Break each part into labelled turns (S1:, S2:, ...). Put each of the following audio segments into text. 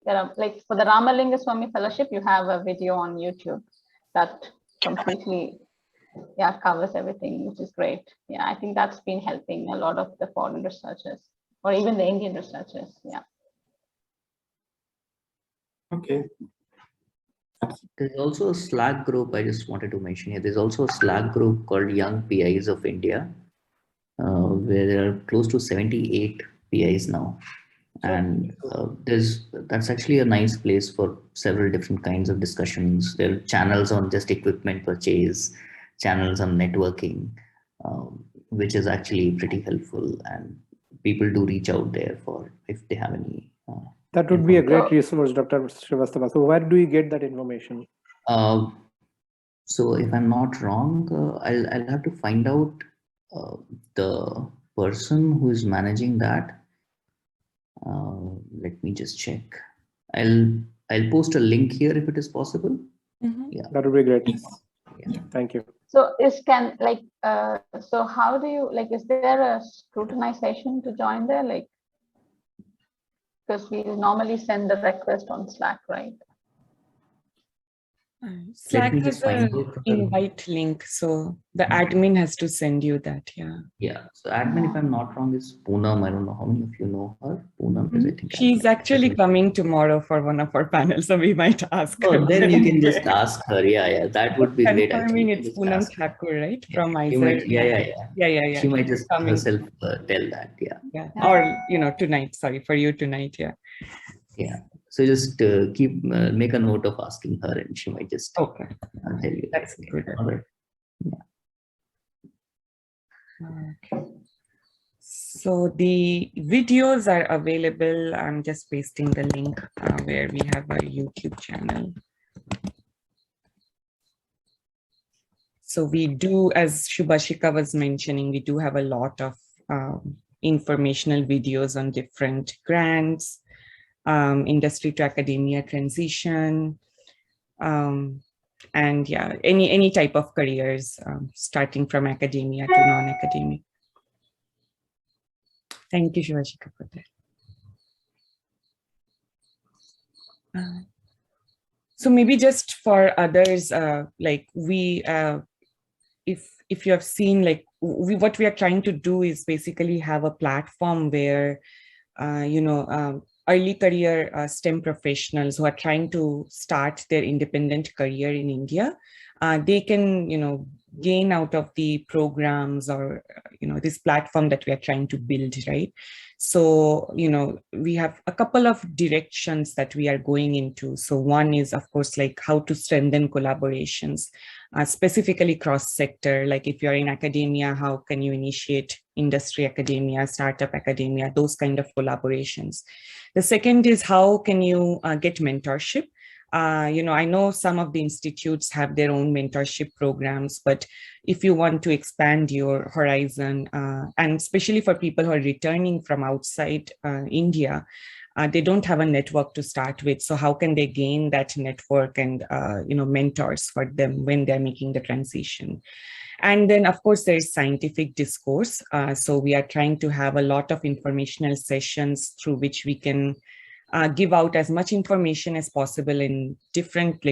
S1: there are like for the Ramalinga Swami Fellowship, you have a video on YouTube that completely covers everything, which is great. Yeah, I think that's been helping a lot of the foreign researchers or even the Indian researchers. Yeah.
S2: Okay.
S3: There's also a Slack group I just wanted to mention here. There's also a Slack group called Young Pis of India, where there are close to 78 PIs now. And that's actually a nice place for several different kinds of discussions. There are channels on just equipment purchase, channels on networking, which is actually pretty helpful. And people do reach out there for if they have any.
S2: That would be a great resource, Dr. Srivastava. So where do you get that information?
S3: So if I'm not wrong, I'll have to find out the person who is managing that. Let me just check. I'll post a link here if it is possible. Yeah,
S2: that would be great. Yeah. Thank you.
S1: So so how do you is there a scrutinization to join there? Because we normally send the request on Slack, right?
S4: Slack has an invite link, so the admin has to send you that.
S3: Yeah. So admin, if I'm not wrong, is Poonam. I don't know how many of you know her. Poonam is, I think.
S4: She's actually coming tomorrow for one of our panels, so we might ask her.
S3: Oh, then you can just ask her. Yeah. That would be great.
S4: Confirming it's Poonam Thakur, right? From ISER.
S3: Yeah. She might just herself tell that. Yeah.
S4: Or tonight. Sorry for you tonight.
S3: Yeah. So just make a note of asking her, and she might just tell you.
S4: That's good.
S3: All right.
S4: Okay. So the videos are available. I'm just pasting the link where we have our YouTube channel. So we do, as Shubhashika was mentioning, we do have a lot of informational videos on different grants, industry to academia transition, and any type of careers, starting from academia to non-academic. Thank you, Shubhashika, for that. So maybe just for others, if you have seen, what we are trying to do is basically have a platform where, early career STEM professionals who are trying to start their independent career in India, they can, gain out of the programs or, this platform that we are trying to build, right? So, we have a couple of directions that we are going into. So one is, of course, how to strengthen collaborations, specifically cross-sector. Like if you're in academia, how can you initiate industry academia, startup academia, those kind of collaborations. The second is how can you get mentorship? I know some of the institutes have their own mentorship programs, but if you want to expand your horizon, and especially for people who are returning from outside India, they don't have a network to start with. So how can they gain that network and, mentors for them when they're making the transition? And then, of course, there's scientific discourse. So we are trying to have a lot of informational sessions through which we can give out as much information as possible in different,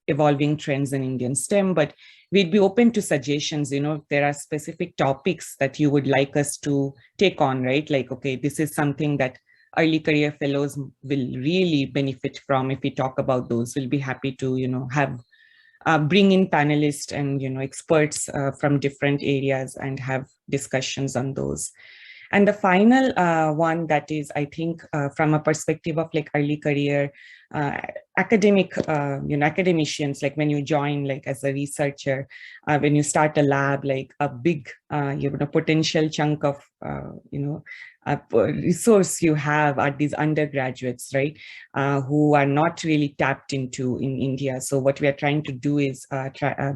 S4: evolving trends in Indian STEM, but we'd be open to suggestions, if there are specific topics that you would like us to take on, right? Okay, this is something that early career fellows will really benefit from. If we talk about those, we'll be happy to, bring in panelists and, experts from different areas and have discussions on those. And the final one that is, I think, from a perspective of early career academicians, when you join as a researcher, when you start a lab, a big potential chunk of resource you have are these undergraduates, right, who are not really tapped into in India. So what we are trying to do is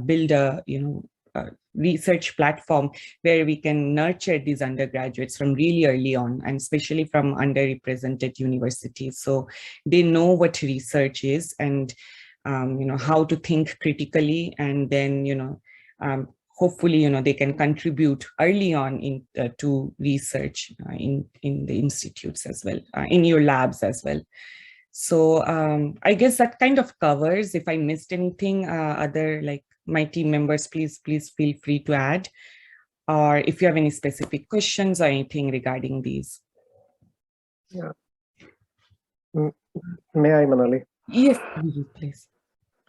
S4: build a research platform where we can nurture these undergraduates from really early on, and especially from underrepresented universities, so they know what research is and how to think critically, and then hopefully they can contribute early on to research in the institutes as well, in your labs as well. So I guess that kind of covers. If I missed anything, other like my team members, please feel free to add, or if you have any specific questions or anything regarding these.
S2: Yeah. May I, Manali?
S4: Yes, please.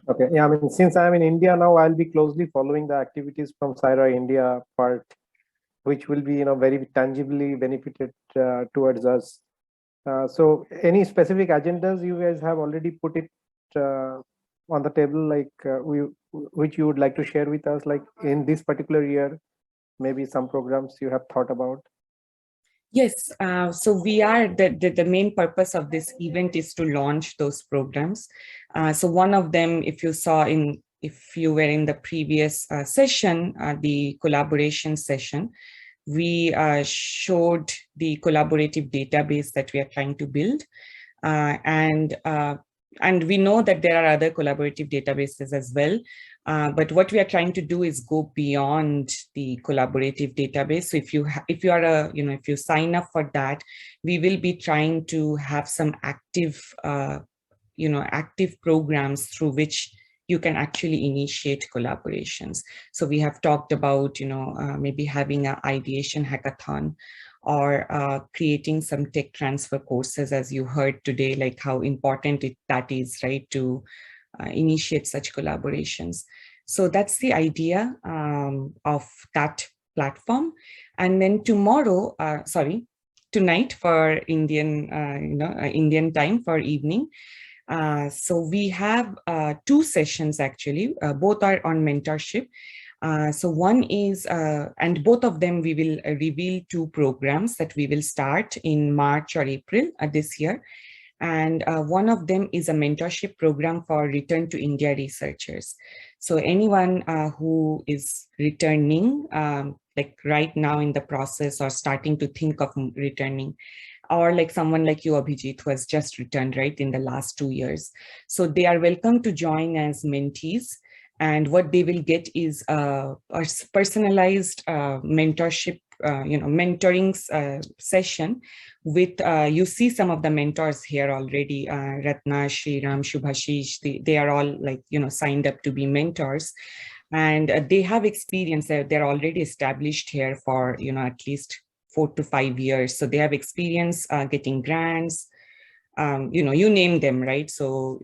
S2: Okay. Yeah. I mean, since I'm in India now, I'll be closely following the activities from Sci-ROI India part, which will be, very tangibly benefited towards us. So any specific agendas you guys have already put it on the table, like which you would like to share with us, like in this particular year, maybe some programs you have thought about?
S4: Yes, so we are, the main purpose of this event is to launch those programs. So one of them, if you were in the previous session, the collaboration session, we showed the collaborative database that we are trying to build. And we know that there are other collaborative databases as well. But what we are trying to do is go beyond the collaborative database. So if you sign up for that, we will be trying to have some active programs through which you can actually initiate collaborations. So we have talked about, maybe having an ideation hackathon, or creating some tech transfer courses, as you heard today, like how important that is, right, to initiate such collaborations. So that's the idea of that platform. And then tonight for Indian, Indian time for evening. So we have 2 sessions actually, both are on mentorship. So one is, and both of them we will reveal 2 programs that we will start in March or April this year. And one of them is a mentorship program for return to India researchers. So anyone who is returning, like right now in the process or starting to think of returning, or like someone like you, Abhijit, who has just returned, right, in the last 2 years. So they are welcome to join as mentees. And what they will get is a personalized mentorship, mentoring session with, you see some of the mentors here already, Ratna, Shriram, Shubhashish, they are all like, signed up to be mentors. And they have experience, they're already established here for, at least 4 to 5 years. So they have experience getting grants, you name them, right? So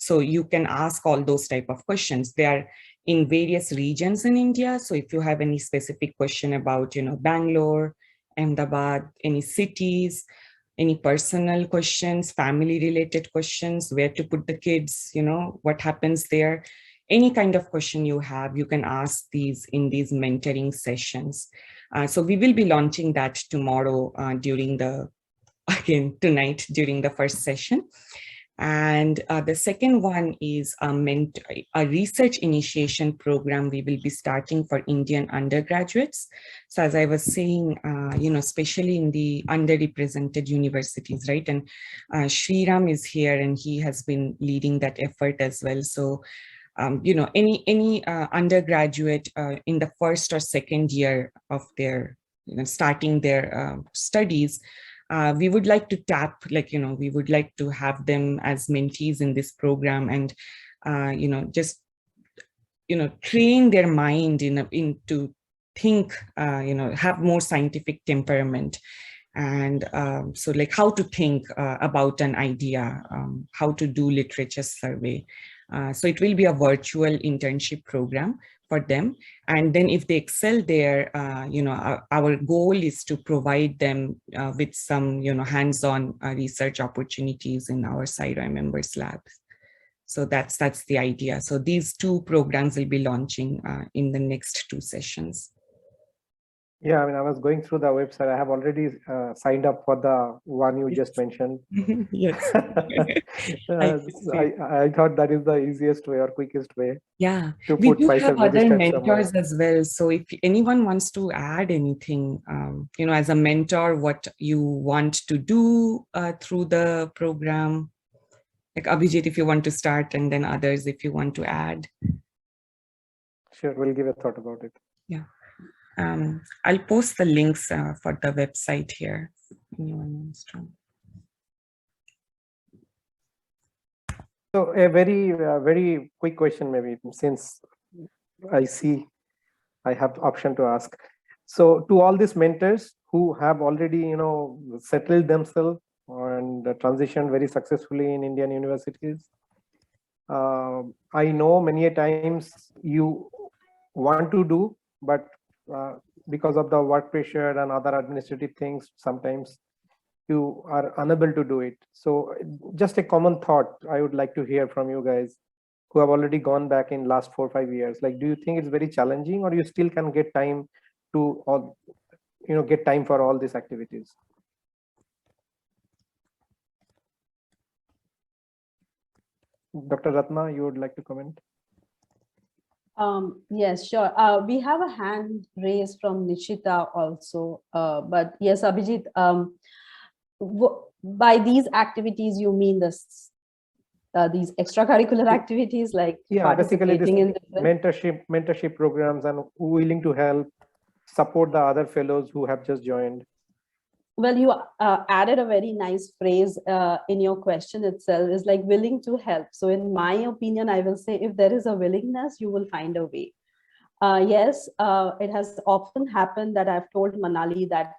S4: you can ask all those type of questions. They are in various regions in India. So if you have any specific question about, Bangalore, Ahmedabad, any cities, any personal questions, family related questions, where to put the kids, what happens there, any kind of question you have, you can ask these in these mentoring sessions. So we will be launching that tomorrow tonight during the first session. And the second one is a research initiation program we will be starting for Indian undergraduates. So as I was saying, especially in the underrepresented universities, right? And Shriram is here and he has been leading that effort as well. So any undergraduate in the first or second year of their, starting their studies, we would like to tap, we would like to have them as mentees in this program, and just train their mind to think, have more scientific temperament. And so like how to think about an idea, how to do literature survey. So it will be a virtual internship program for them. And then if they excel there, our goal is to provide them with some, hands-on research opportunities in our Sci-ROI members labs. So that's the idea. So these 2 programs will be launching in the next 2 sessions.
S2: Yeah, I mean, I was going through the website. I have already signed up for the one you just mentioned.
S4: Yes.
S2: I thought that is the easiest way or quickest way.
S4: Yeah,
S2: to
S4: we
S2: put
S4: do
S2: myself
S4: have other
S2: registered
S4: mentors
S2: somewhere.
S4: as well. So if anyone wants to add anything, as a mentor, what you want to do through the program, like Abhijit, if you want to start, and then others, if you want to add.
S2: Sure, we'll give a thought about it.
S4: Yeah. I'll post the links for the website here. Anyone wants to.
S2: So a very quick question, maybe, since I see I have option to ask. So to all these mentors who have already, settled themselves and transitioned very successfully in Indian universities, I know many a times you want to do, but uh, because of the work pressure and other administrative things, sometimes you are unable to do it. So just a common thought I would like to hear from you guys who have already gone back in last 4 or 5 years. Like, do you think it's very challenging, or you still can get time to all, get time for all these activities? Dr. Ratna, you would like to comment?
S5: Yes, sure. We have a hand raised from Nishita also, but yes, Abhijit, by these activities, you mean these extracurricular activities like
S2: Basically this
S5: participating in different...
S2: mentorship programs, and willing to help support the other fellows who have just joined.
S5: Well, you added a very nice phrase in your question itself, is like willing to help. So in my opinion, I will say if there is a willingness, you will find a way. Yes, it has often happened that I've told Manali that,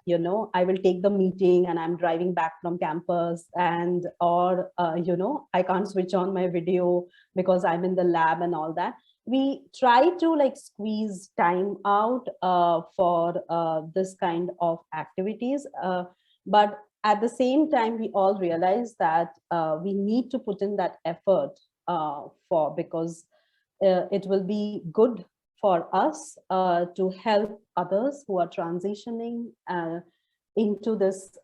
S5: I will take the meeting and I'm driving back from campus, and or, I can't switch on my video because I'm in the lab and all that. We try to like squeeze time out for this kind of activities. But at the same time, we all realize that we need to put in that effort because it will be good for us to help others who are transitioning into this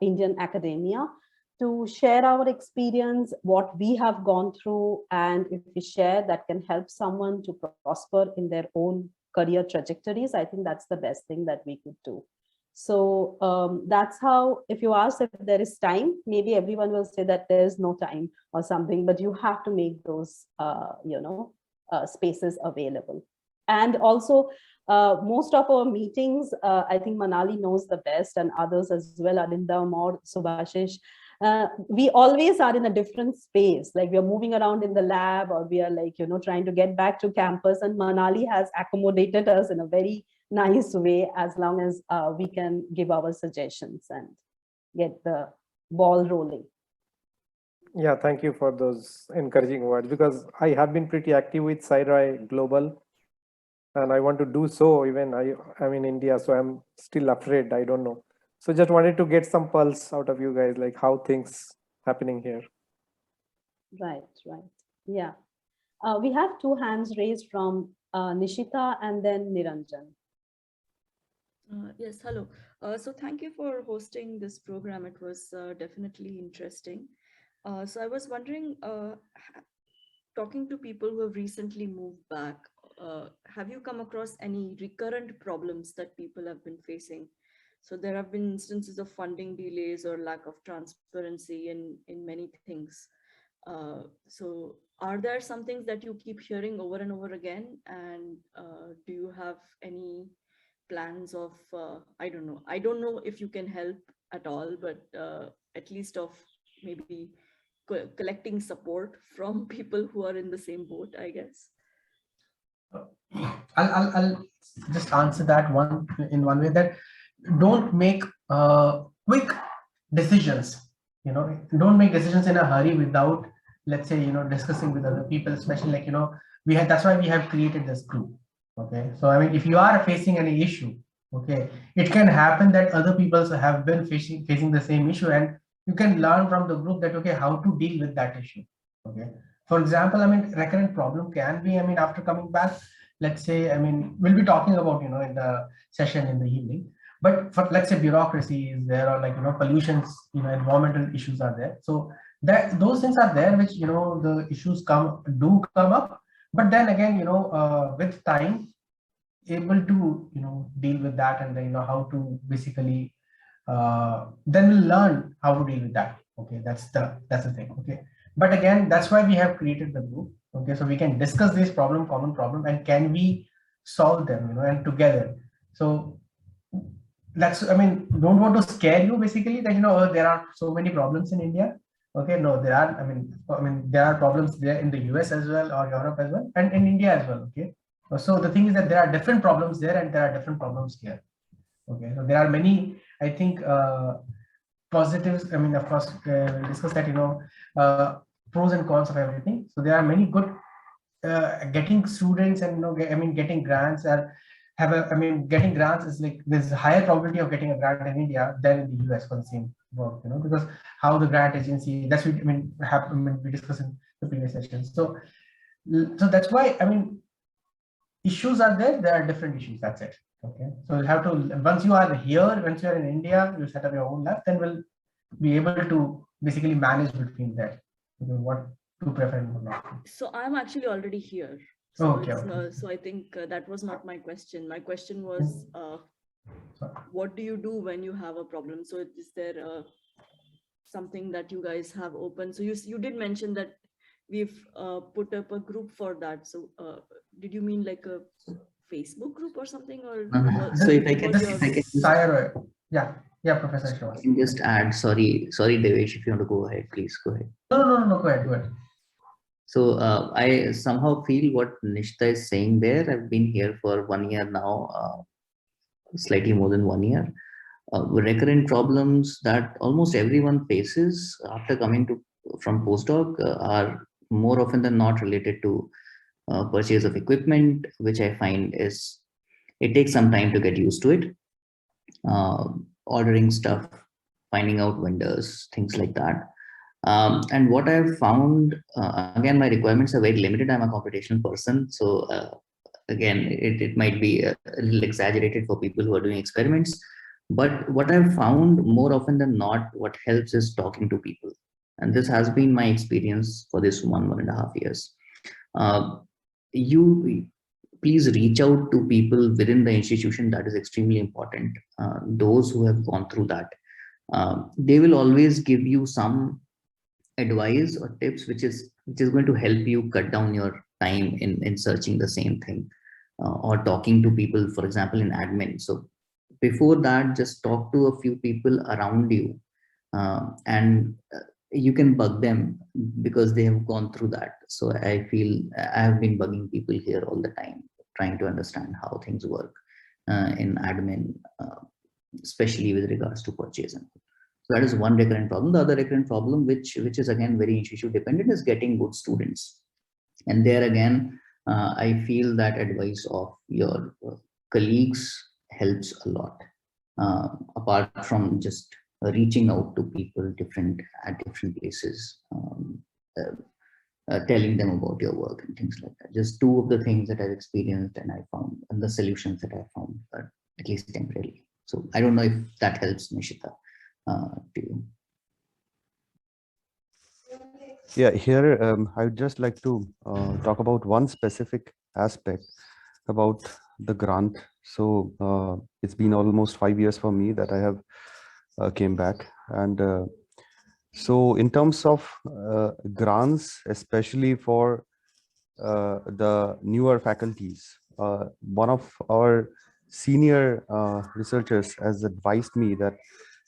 S5: Indian academia, to share our experience, what we have gone through, and if we share, that can help someone to prosper in their own career trajectories. I think that's the best thing that we could do. So that's how, if you ask if there is time, maybe everyone will say that there's no time or something, but you have to make those, spaces available. And also, most of our meetings, I think Manali knows the best, and others as well, Arindam or Subhashish, we always are in a different space. Like we are moving around in the lab, or we are like, trying to get back to campus, and Manali has accommodated us in a very nice way, as long as we can give our suggestions and get the ball rolling.
S2: Yeah, thank you for those encouraging words, because I have been pretty active with Sci-ROI Global, and I want to do so. Even I'm in India, so I'm still afraid. I don't know. So just wanted to get some pulse out of you guys, like how things happening here.
S5: Right. Yeah. We have two hands raised from Nishita and then Niranjan.
S6: Yes, hello. So thank you for hosting this program. It was definitely interesting. So I was wondering, talking to people who have recently moved back, have you come across any recurrent problems that people have been facing? So there have been instances of funding delays or lack of transparency in many things. So are there some things that you keep hearing over and over again? And do you have any plans of, I don't know if you can help at all, but at least of maybe collecting support from people who are in the same boat, I guess?
S7: I'll just answer that in one way, that don't make quick decisions. Don't make decisions in a hurry without, let's say, discussing with other people, especially like, that's why we have created this group. Okay, so I mean, if you are facing any issue, okay, it can happen that other people have been facing the same issue, and you can learn from the group that, okay, how to deal with that issue. Okay, for example, I mean, recurrent problem can be, I mean, after coming back, let's say, I mean, we'll be talking about, in the session in the evening, but for, let's say, bureaucracy is there, or like, pollutions, environmental issues are there. So that those things are there, which, the issues do come up, but then again, with time, able to, deal with that, and then, how to basically, then we'll learn how to deal with that. Okay, that's the thing. Okay, but again, that's why we have created the group. Okay, so we can discuss this common problem, and can we solve them, and together. So that's, I mean, don't want to scare you basically that, there are so many problems in India, Okay, no, there are, there are problems there in the US as well, or Europe as well, and in India as well. Okay. So the thing is that there are different problems there and there are different problems here. Okay. So there are many, I think, positives. I mean, of course, we'll discuss that, pros and cons of everything. So there are many good getting students and, getting grants getting grants is like there's a higher probability of getting a grant in India than in the US for the same work, because how the grant agency, that's what we discussed in the previous session. So that's why, issues are there. There are different issues. That's it. Okay. So you have to, once you are here, once you are in India, you set up your own lab, then we'll be able to basically manage between that. What to prefer and what not.
S6: So I'm actually already here. So,
S7: okay.
S6: So I think that was not my question. My question was, what do you do when you have a problem? So is there something that you guys have open? So you did mention that we've put up a group for that. So did you mean like a Facebook group or something? Or
S3: so if I can,
S7: Sci-ROI. Yeah, Professor Shavas.
S3: I can just add, sorry, Devesh, if you want to go ahead, please go ahead.
S7: No, go ahead.
S3: So I somehow feel what Nishita is saying there. I've been here for 1 year now, slightly more than 1 year. Recurrent problems that almost everyone faces after coming from postdoc are more often than not related to purchase of equipment, which I find is, it takes some time to get used to it. Ordering stuff, finding out vendors, things like that. And what I've found, again, my requirements are very limited. I'm a computational person. So again, it might be a little exaggerated for people who are doing experiments. But what I've found more often than not, what helps is talking to people. And this has been my experience for this 1.5 years. You please reach out to people within the institution. That is extremely important. Those who have gone through that, they will always give you some advice or tips which is going to help you cut down your time in searching the same thing, or talking to people, for example, in admin. So before that, just talk to a few people around you, and you can bug them because they have gone through that. So I feel I have been bugging people here all the time, trying to understand how things work in admin, especially with regards to purchasing. So that is one recurrent problem. The other recurrent problem, which is again very institute dependent, is getting good students. And there again, I feel that advice of your colleagues helps a lot. Apart from just reaching out to people at different places, telling them about your work and things like that. Just two of the things that I've experienced and I found, and the solutions that I found, at least temporarily. So I don't know if that helps, Nishita. To you.
S8: Yeah, here I would just like to talk about one specific aspect about the grant. So it's been almost 5 years for me that I have came back, and so in terms of grants, especially for the newer faculties, one of our senior researchers has advised me that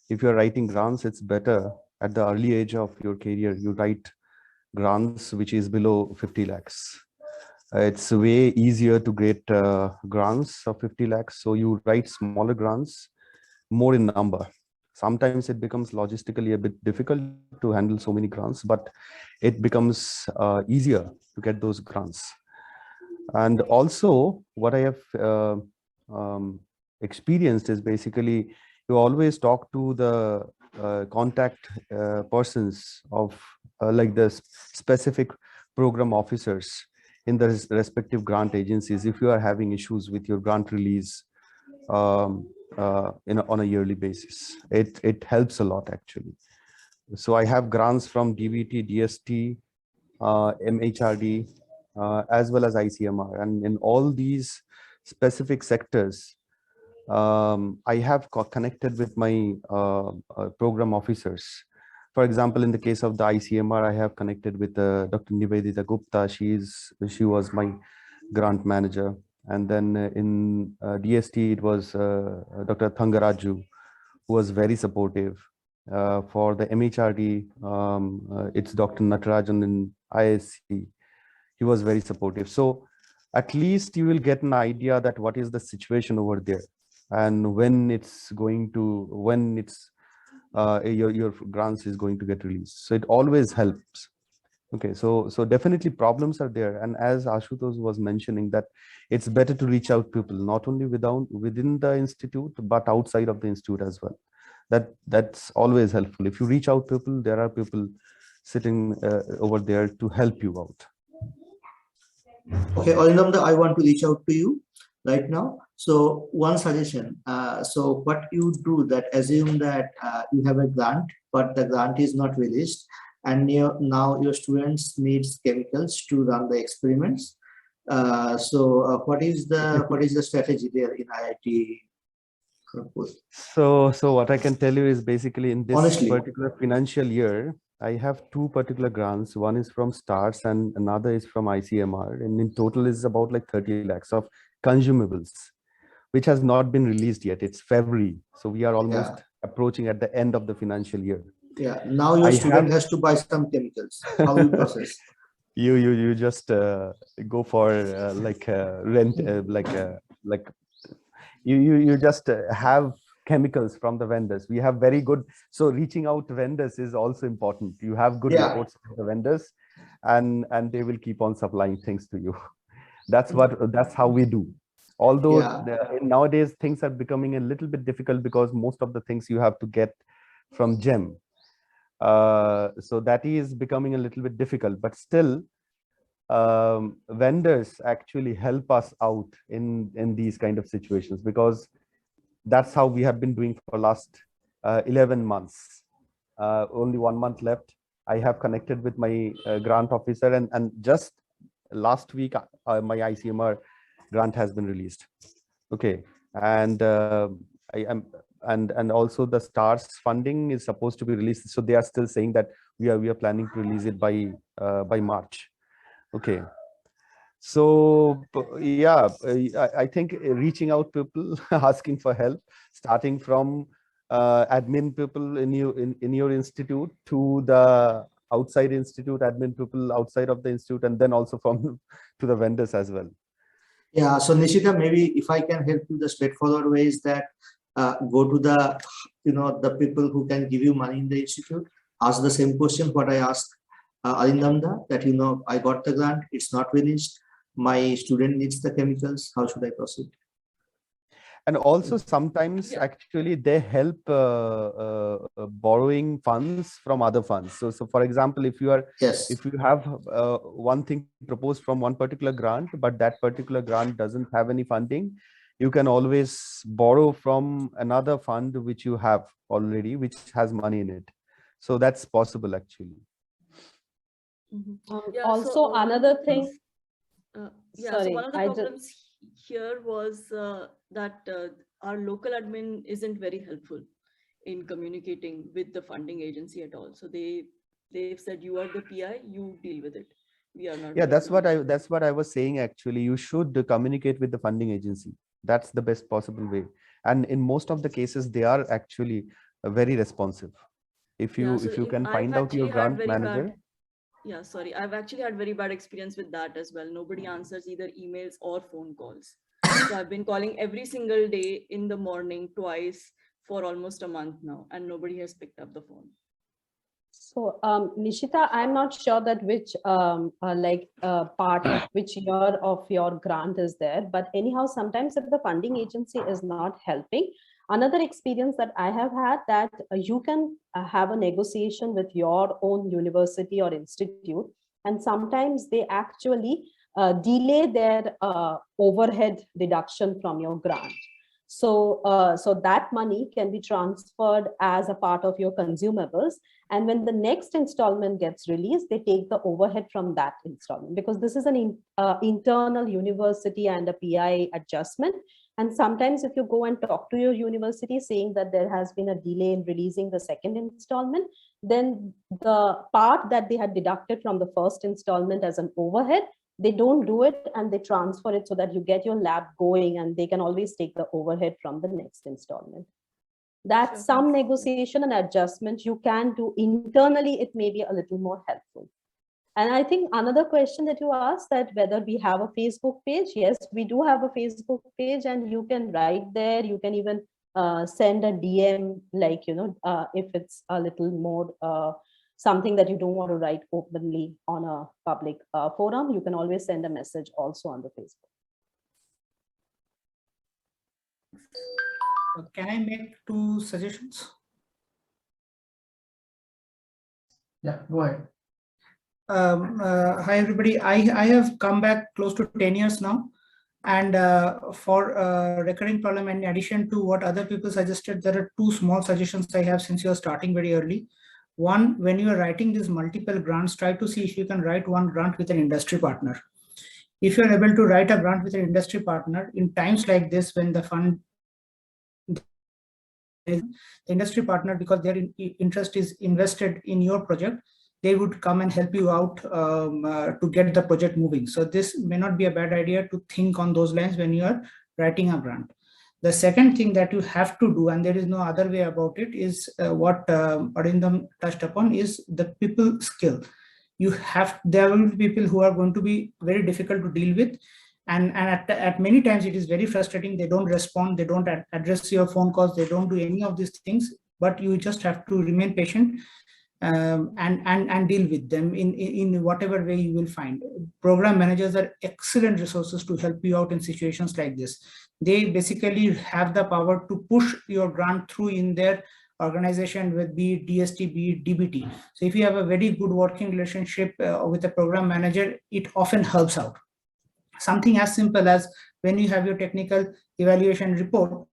S8: if you're writing grants, it's better at the early age of your career, you write grants which is below 50 lakhs. It's way easier to get grants of 50 lakhs. So you write smaller grants, more in number. Sometimes it becomes logistically a bit difficult to handle so many grants, but it becomes easier to get those grants. And also what I have experienced is basically you always talk to the contact persons of like the specific program officers in the respective grant agencies if you are having issues with your grant release on a yearly basis. It helps a lot actually. So I have grants from DBT, DST, MHRD, as well as ICMR, and in all these specific sectors, I have connected with my program officers. For example, in the case of the ICMR, I have connected with Dr. Nivedita Gupta. She was my grant manager. And then in DST, it was Dr. Thangaraju, who was very supportive. For the MHRD, it's Dr. Natarajan in ISC. He was very supportive. So at least you will get an idea that what is the situation over there, and when it's going to, when it's your grants is going to get released. So it always helps. Okay, so definitely problems are there, and as Ashutosh was mentioning, that it's better to reach out people not only within the institute but outside of the institute as well. That's always helpful. If you reach out people, there are people sitting over there to help you out.
S9: Okay, Arindam, I want to reach out to you right now. So one suggestion. So what you do, that assume that you have a grant, but the grant is not released, and now your students needs chemicals to run the experiments. What is the strategy there in IIT?
S8: So what I can tell you is basically in this
S9: Honestly,
S8: particular financial year, I have two particular grants. One is from STARS and another is from ICMR, and in total is about like 30 lakhs of consumables, which has not been released yet. It's February, so we are almost approaching at the end of the financial year.
S9: Yeah, now your student has to buy some chemicals. How you process?
S8: You just go for rent, you just have chemicals from the vendors. We have very good, so reaching out to vendors is also important. You have good reports from the vendors, and they will keep on supplying things to you. That's how we do. Although nowadays things are becoming a little bit difficult because most of the things you have to get from GEM. So that is becoming a little bit difficult, but still vendors actually help us out in these kind of situations, because that's how we have been doing for last 11 months. Only 1 month left. I have connected with my grant officer, and just last week my ICMR grant has been released. Okay, and I am and also the STARS funding is supposed to be released, so they are still saying that we are planning to release it by March. Okay, so yeah, I think reaching out people, asking for help, starting from admin people in your institute to the outside institute admin people outside of the institute, and then also from to the vendors as well.
S9: Yeah, so Nishita, maybe if I can help you, the straightforward way is that go to the the people who can give you money in the institute, ask the same question what I asked Arindamda, that I got the grant, it's not finished, my student needs the chemicals, how should I proceed?
S8: And also sometimes actually they help borrowing funds from other funds. So for example, if you have one thing proposed from one particular grant, but that particular grant doesn't have any funding, you can always borrow from another fund which you have already, which has money in it. So that's possible actually.
S5: Also, another thing.
S6: So one of the problems here was that our local admin isn't very helpful in communicating with the funding agency at all. So they've said, you are the PI, you deal with it. We are not.
S8: Yeah, that's what I was saying actually. You should communicate with the funding agency. That's the best possible way. And in most of the cases, they are actually very responsive. If you can find out your grant manager.
S6: Yeah, sorry, I've actually had very bad experience with that as well. Nobody answers either emails or phone calls. So I've been calling every single day in the morning twice for almost a month now, and nobody has picked up the phone.
S5: So Nishita, I'm not sure that which part, which year of your grant is there, but anyhow, sometimes if the funding agency is not helping, another experience that I have had, that you can have a negotiation with your own university or institute, and sometimes they actually delay their overhead deduction from your grant. So that money can be transferred as a part of your consumables. And when the next installment gets released, they take the overhead from that installment, because this is an internal university and a PI adjustment. And sometimes if you go and talk to your university saying that there has been a delay in releasing the second installment, then the part that they had deducted from the first installment as an overhead, they don't do it, and they transfer it so that you get your lab going, and they can always take the overhead from the next installment. that
S6: Sure.
S5: some negotiation and adjustment you can do internally, it may be a little more helpful. And I think another question that you asked, that whether we have a Facebook page. Yes, we do have a Facebook page, and you can write there. You can even send a DM, like, if it's a little more something that you don't want to write openly on a public forum, you can always send a message also on the Facebook.
S10: Can I make 2 suggestions?
S7: Yeah, go ahead.
S10: Hi everybody. I have come back close to 10 years now, and for recurring problem, in addition to what other people suggested, there are 2 small suggestions I have since you are starting very early. One, when you are writing these multiple grants, try to see if you can write one grant with an industry partner. If you are able to write a grant with an industry partner in times like this, when the fund, the industry partner, because their interest is invested in your project, they would come and help you out to get the project moving. So this may not be a bad idea to think on those lines when you are writing a grant. The second thing that you have to do, and there is no other way about it, is what Arindam touched upon, is the people skill. There will be people who are going to be very difficult to deal with. And at many times it is very frustrating. They don't respond, they don't address your phone calls, they don't do any of these things, but you just have to remain patient and deal with them in whatever way you will find. Program managers are excellent resources to help you out in situations like this. They basically have the power to push your grant through in their organization, with be it DST, be it DBT. So if you have a very good working relationship with a program manager, it often helps out. Something as simple as when you have your technical evaluation report,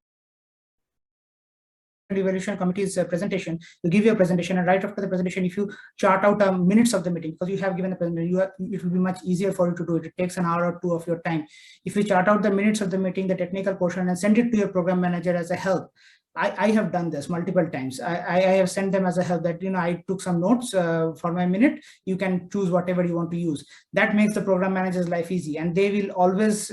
S10: evaluation committee's presentation, you give your presentation, and right after the presentation, if you chart out minutes of the meeting, because you have given a presentation, it will be much easier for you to do it. It takes an hour or 2 of your time. If you chart out the minutes of the meeting, the technical portion, and send it to your program manager as a help. I have done this multiple times. I have sent them as a help that, I took some notes for my minute. You can choose whatever you want to use. That makes the program manager's life easy, and they will always,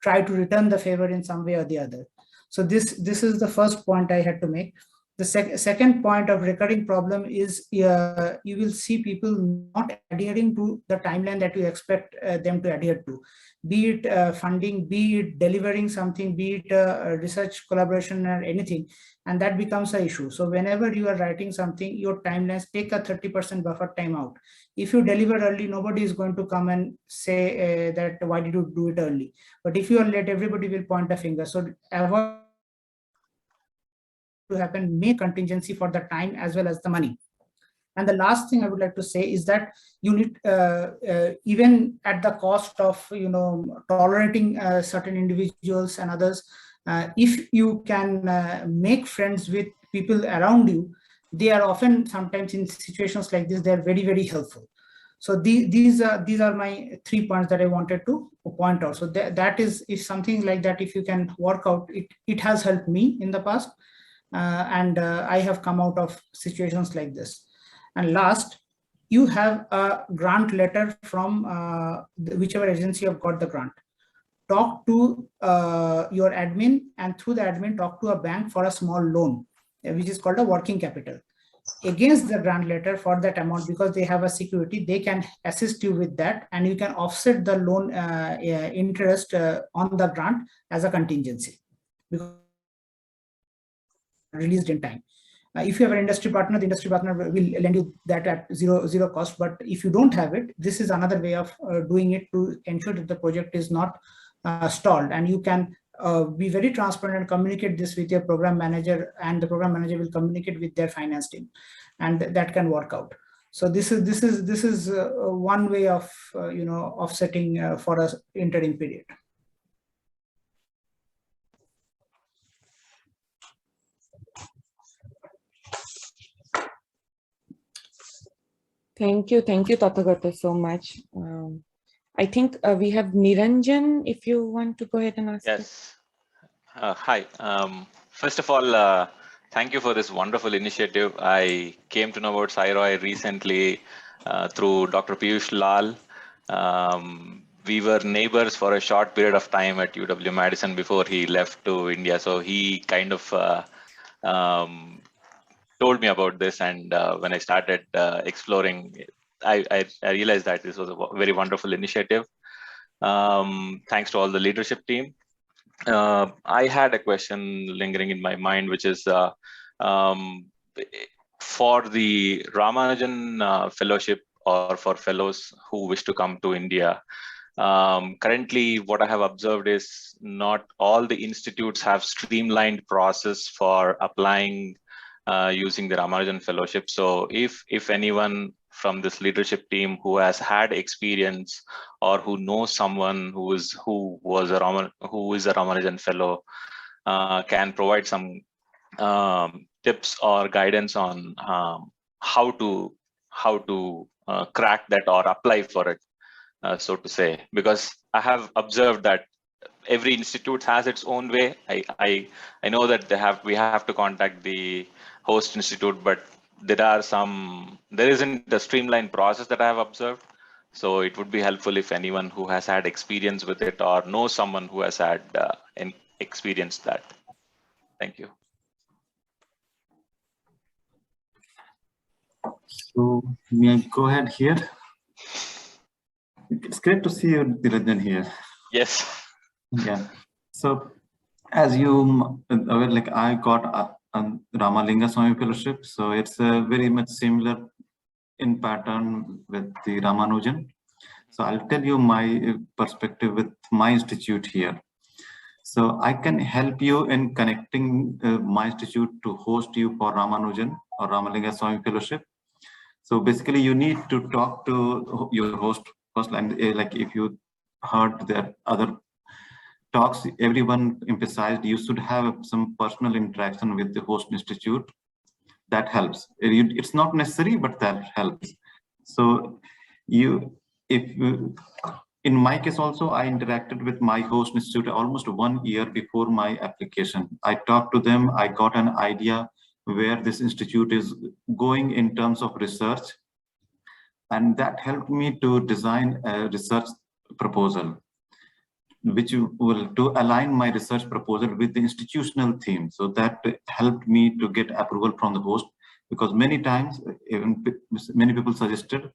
S10: try to return the favor in some way or the other. So this is the first point I had to make. The second point of recurring problem is you will see people not adhering to the timeline that you expect them to adhere to, be it funding, be it delivering something, be it research collaboration or anything, and that becomes an issue. So whenever you are writing something, your timelines, take a 30% buffer time out. If you deliver early, nobody is going to come and say that why did you do it early? But if you are late, everybody will point a finger. So avoid to happen, make contingency for the time as well as the money. And the last thing I would like to say is that you need, even at the cost of tolerating certain individuals and others, if you can make friends with people around you, they are often, sometimes in situations like this, they are very, very helpful. So these are my 3 points that I wanted to point out. So that is something like that. If you can work out, it has helped me in the past. And I have come out of situations like this. And last, you have a grant letter from whichever agency you have got the grant. Talk to your admin, and through the admin, talk to a bank for a small loan, which is called a working capital. Against the grant letter for that amount, because they have a security, they can assist you with that, and you can offset the loan interest on the grant as a contingency, because released in time. If you have an industry partner, the industry partner will lend you that at zero cost. But if you don't have it, this is another way of doing it to ensure that the project is not stalled. And you can be very transparent and communicate this with your program manager, and the program manager will communicate with their finance team, and that can work out. So this is one way of offsetting for an interim period.
S4: Thank you, Tathagata, so much. I think we have Niranjan, if you want to go ahead and ask.
S11: Yes. Hi. First of all, thank you for this wonderful initiative. I came to know about Sci-ROI recently through Dr. Piyush Lal. We were neighbors for a short period of time at UW Madison before he left to India. So he kind of told me about this, and when I started exploring, I realized that this was a very wonderful initiative. Thanks to all the leadership team. I had a question lingering in my mind, which is for the Ramanujan Fellowship, or for fellows who wish to come to India. Currently, what I have observed is not all the institutes have streamlined process for applying using the Ramanujan Fellowship. So if anyone from this leadership team who has had experience, or who knows someone who is a Ramanujan Fellow, can provide some tips or guidance on how to crack that or apply for it, so to say, because I have observed that every institute has its own way. I know that we have to contact the host institute, but there isn't a streamlined process that I have observed. So it would be helpful if anyone who has had experience with it, or knows someone who has had experienced that. Thank you.
S12: So may I go ahead here? It's great to see you, Niranjan, here.
S11: Yes.
S12: Yeah. So as you like, I got a Ramalinga Swami Fellowship. So it's very much similar in pattern with the Ramanujan. So I'll tell you my perspective with my institute here. So I can help you in connecting my institute to host you for Ramanujan or Ramalinga Swami Fellowship. So basically, you need to talk to your host first. And like if you heard that other talks, everyone emphasized you should have some personal interaction with the host institute. That helps. It's not necessary, but that helps. So in my case also, I interacted with my host institute almost 1 year before my application. I talked to them. I got an idea where this institute is going in terms of research. And that helped me to design a research proposal, which will to align my research proposal with the institutional theme. So that helped me to get approval from the host, because many times, even many people suggested,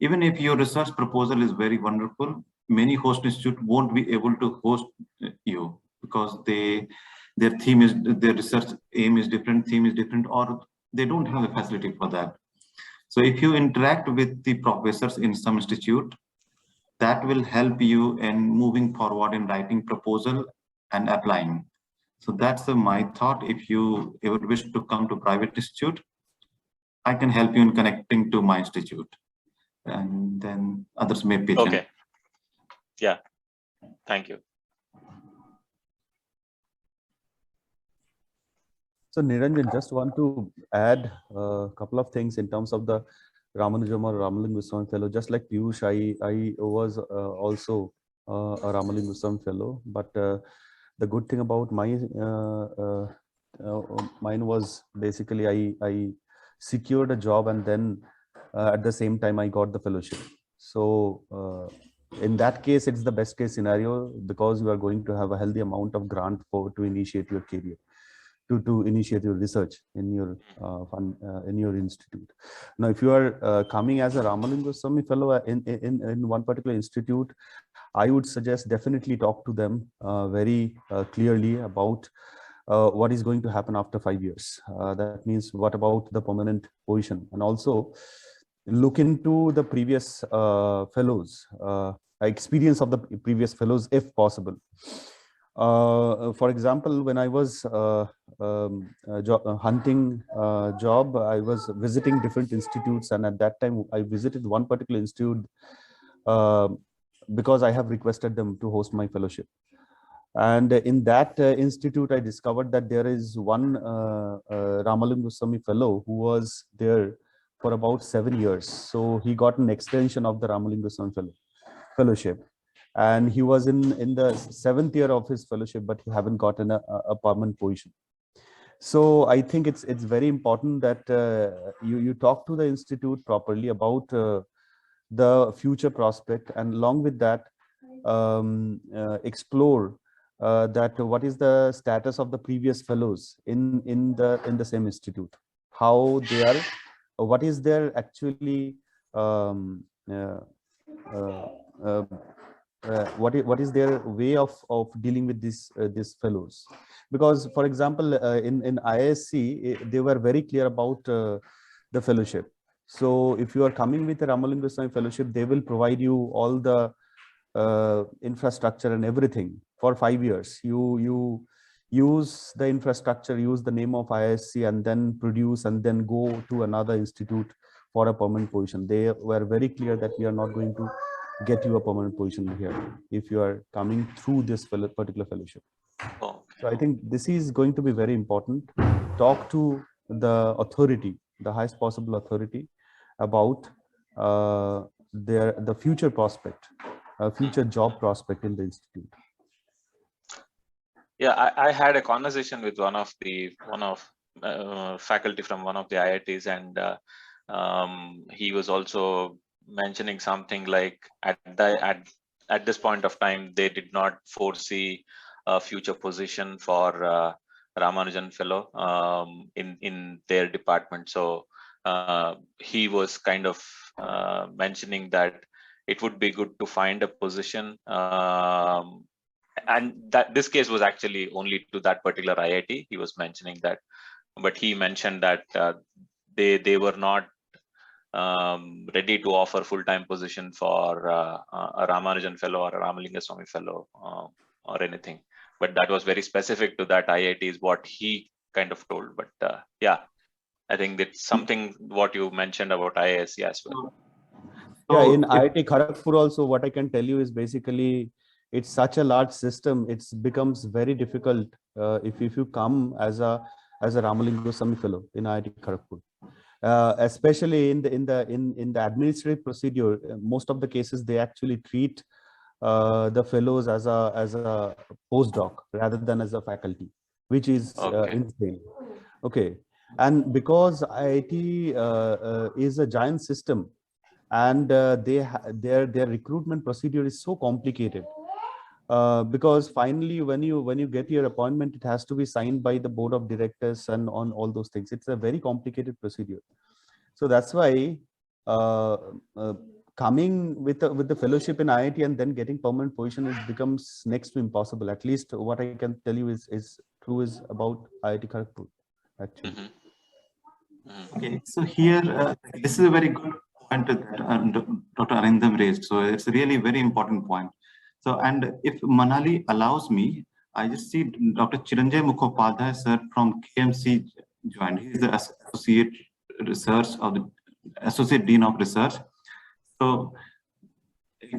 S12: even if your research proposal is very wonderful, many host institute won't be able to host you because their theme is, their research aim is different, theme is different, or they don't have a facility for that. So if you interact with the professors in some institute, that will help you in moving forward in writing proposal and applying. So that's my thought. If you ever wish to come to private institute, I can help you in connecting to my institute, and then others may pitch in.
S11: Okay. Yeah. Thank you.
S8: So Niranjan, just want to add a couple of things in terms of the Ramanujan or Ramalinga Swami Fellow. Just like Piyush, I was also a Ramalinga Swami Fellow, but the good thing about mine was basically I secured a job, and then at the same time I got the fellowship. So in that case, it's the best case scenario, because you are going to have a healthy amount of grant to initiate your career, to initiate your research in your in your institute. Now, if you are coming as a Ramalinga Swami Fellow in one particular institute, I would suggest definitely talk to them very clearly about what is going to happen after 5 years. That means, what about the permanent position, and also look into the previous fellows, experience of the previous fellows if possible. For example, when I was hunting job, I was visiting different institutes, and at that time I visited one particular institute because I have requested them to host my fellowship. And in that institute, I discovered that there is one Ramalinga Swami Fellow who was there for about 7 years. So he got an extension of the Ramalinga Swami Fellowship. And he was in the 7th year of his fellowship, but he haven't gotten a permanent position. So I think it's very important that you talk to the institute properly about the future prospect, and along with that, explore that what is the status of the previous fellows in the same institute, how they are, what is their actually what is their way of dealing with these fellows. Because for example, in IISc, they were very clear about the fellowship. So if you are coming with a Ramanujan Swami Fellowship, they will provide you all the infrastructure and everything for 5 years. You use the infrastructure, use the name of IISc, and then produce and then go to another institute for a permanent position. They were very clear that we are not going to get you a permanent position here if you are coming through this particular fellowship.
S11: Oh.
S8: So I think this is going to be very important. Talk to the authority, the highest possible authority, about the future prospect, future job prospect in the institute.
S11: Yeah, I had a conversation with one of faculty from one of the IITs, and he was also mentioning something like at this point of time they did not foresee a future position for Ramanujan Fellow in their department. So he was kind of mentioning that it would be good to find a position, and that this case was actually only to that particular IIT. He was mentioning that, but he mentioned that they were not ready to offer full-time position for a Ramanujan Fellow or a Ramalinga Swami Fellow or anything. But that was very specific to that IIT is what he kind of told. But yeah, I think that's something what you mentioned about IISc as well.
S8: Yeah, in IIT Kharagpur also, what I can tell you is basically it's such a large system. It becomes very difficult if you come as a Ramalinga Swami Fellow in IIT Kharagpur. Especially in the administrative procedure, most of the cases they actually treat the fellows as a postdoc rather than as a faculty, which is insane. Okay, and because IIT is a giant system, and their recruitment procedure is so complicated. Because finally, when you get your appointment, it has to be signed by the board of directors and on all those things. It's a very complicated procedure. So that's why coming with the fellowship in IIT and then getting permanent position, it becomes next to impossible. At least what I can tell you is true is about IIT Kharagpur, actually.
S12: Okay, so here this is a very good point that Dr. Arindam raised. So it's a really very important point. So, and if Manali allows me, I just see Dr. Chiranjay Mukhopadhyay sir from KMC joined. He is the associate dean of research. So, okay,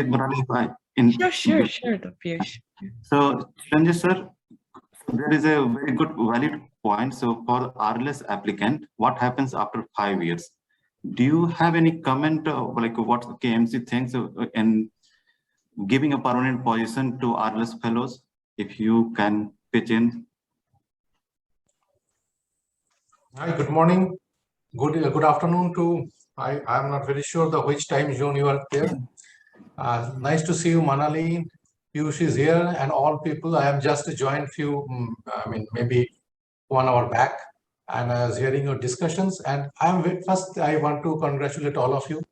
S12: Manali,
S4: sure, Dr. Piyush.
S12: So, Chiranjay sir, there is a very good valid point. So, for RLS applicant, what happens after 5 years? Do you have any comment like what the KMC thinks in giving a permanent position to RLS fellows? If you can pitch in.
S13: Hi, good morning. Good afternoon to, I'm not very sure which time zone you are there. Nice to see you, Manali. Piyush is here and all people. I have just joined maybe 1 hour back, and I was hearing your discussions. And first, I want to congratulate all of you,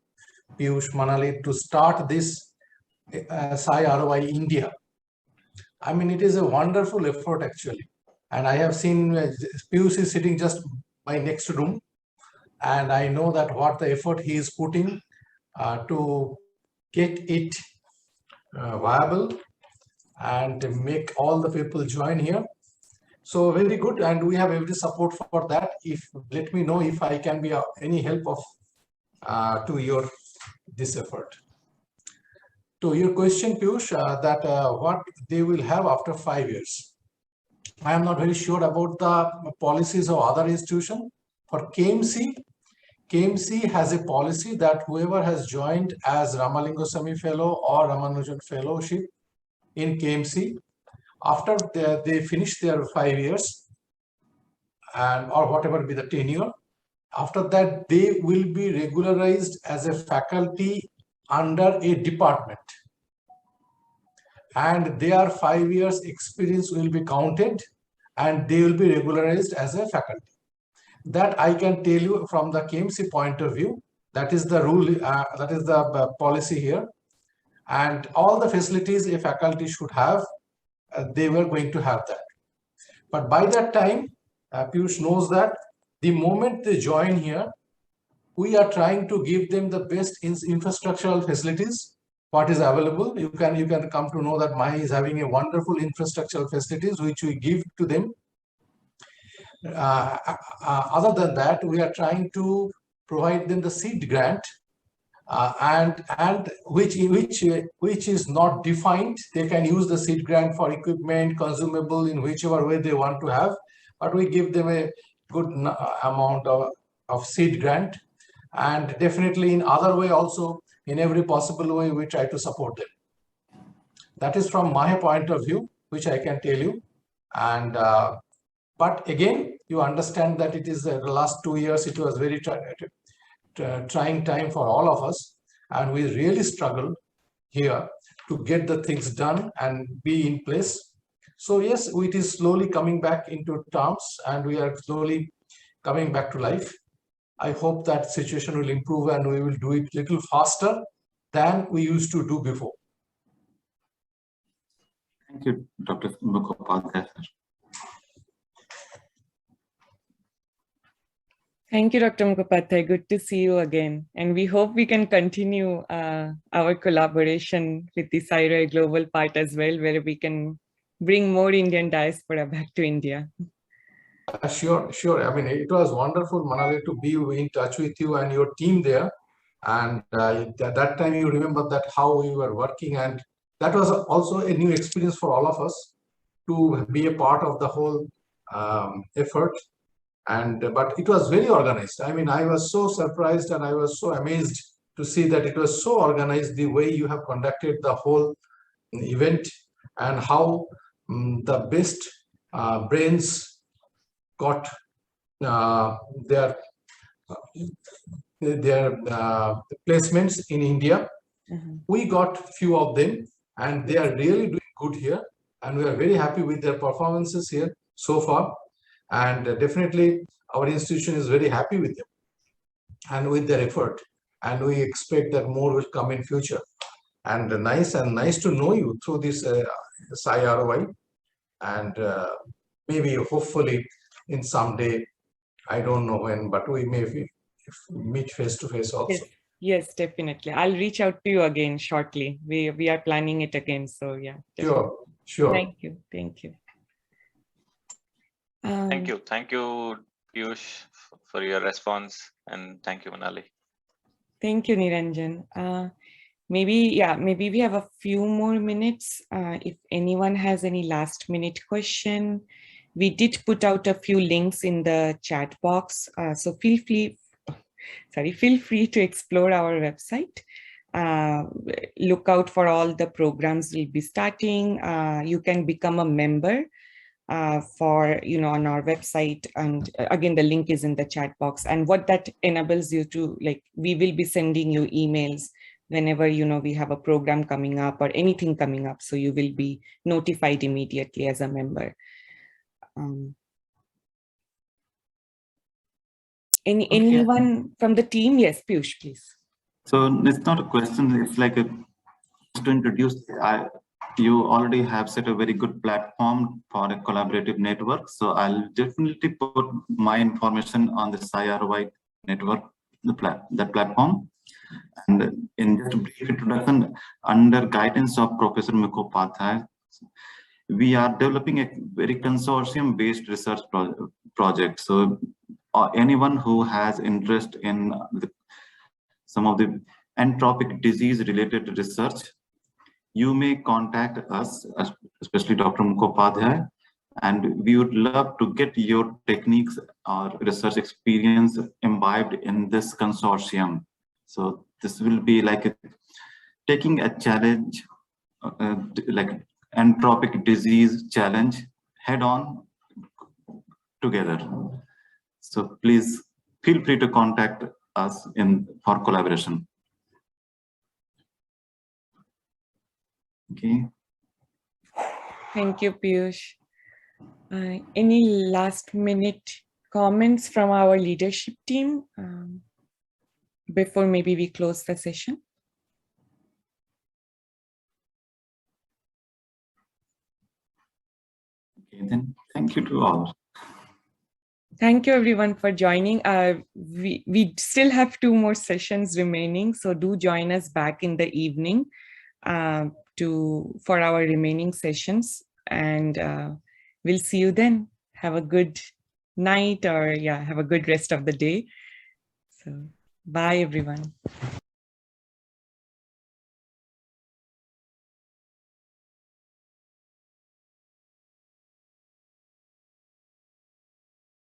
S13: Piyush, Manali, to start this Sci-ROI India. I mean, it is a wonderful effort actually. And I have seen Piyush is sitting just my next room. And I know that what the effort he is putting to get it viable and make all the people join here. So very good, and we have every support for that. Let me know if I can be any help of to this effort. To your question, Piyush, that what they will have after 5 years. I am not very sure about the policies of other institutions. For KMC, KMC has a policy that whoever has joined as Ramalinga Swami Fellow or Ramanujan Fellowship in KMC, after they finish their 5 years and or whatever be the tenure, after that they will be regularized as a faculty under a department. and their 5 years experience will be counted and they will be regularized as a faculty. That I can tell you from the KMC point of view. That is the rule, that is the policy here. And all the facilities a faculty should have, they were going to have that. But by that time, Piyush knows that the moment they join here, we are trying to give them the best infrastructural facilities, what is available. You can come to know that Mahi is having a wonderful infrastructural facilities which we give to them. Other than that, we are trying to provide them the seed grant, and which is not defined. They can use the seed grant for equipment, consumable in whichever way they want to have, but we give them a good amount of seed grant, and definitely in other way also, in every possible way, we try to support them. That is from my point of view, which I can tell you. And but again, you understand that it is the last 2 years, it was very trying time for all of us, and we really struggled here to get the things done and be in place. So yes, it is slowly coming back into terms, and we are slowly coming back to life. I hope that situation will improve and we will do it a little faster than we used to do before.
S12: Thank you, Dr. Mukhopadhyay.
S4: Thank you, Dr. Mukhopadhyay. Good to see you again. And we hope we can continue our collaboration with the Sci-ROI Global part as well, where we can bring more Indian diaspora back to India.
S13: Sure. I mean, it was wonderful, Manali, to be in touch with you and your team there. And at that time, you remember that how we were working, and that was also a new experience for all of us to be a part of the whole effort. And but it was very organized. I mean, I was so surprised and I was so amazed to see that it was so organized, the way you have conducted the whole event, and how the best brains got their placements in India. We got few of them, and they are really doing good here, and we are very happy with their performances here so far. And definitely our institution is very happy with them and with their effort, and we expect that more will come in future. And nice to know you through this Sci-ROI, and maybe hopefully in some day, I don't know when, but we may meet face to face also.
S4: Yes, definitely. I'll reach out to you again shortly. We are planning it again, so yeah. Definitely.
S13: Sure.
S4: Thank you.
S11: Thank you, Piyush, for your response, and thank you, Manali.
S4: Thank you, Niranjan. Maybe we have a few more minutes. If anyone has any last minute question, we did put out a few links in the chat box. So feel free to explore our website. Look out for all the programs we'll be starting. You can become a member on our website, and again the link is in the chat box. And what that enables you to, like, we will be sending you emails whenever we have a program coming up or anything coming up, so you will be notified immediately as a member. Anyone from the team? Yes, Piyush, please.
S12: So it's not a question, it's like to introduce. You already have set a very good platform for a collaborative network. So I'll definitely put my information on the Sci-ROI network, that platform. And in just a brief introduction, under guidance of Professor Mukhopadhyay, we are developing a very consortium-based research project. So anyone who has interest in some of the entropic disease-related research, you may contact us, especially Dr. Mukhopadhyay, and we would love to get your techniques or research experience imbibed in this consortium. So this will be like taking a challenge, like entropic disease challenge head on together. So please feel free to contact us for collaboration. Okay.
S4: Thank you, Piyush. Any last minute comments from our leadership team before maybe we close the session?
S12: Okay, then thank you to all.
S4: Thank you everyone for joining. We still have 2 more sessions remaining, so do join us back in the evening for our remaining sessions, and we'll see you then. Have a good night, or have a good rest of the day. So bye everyone.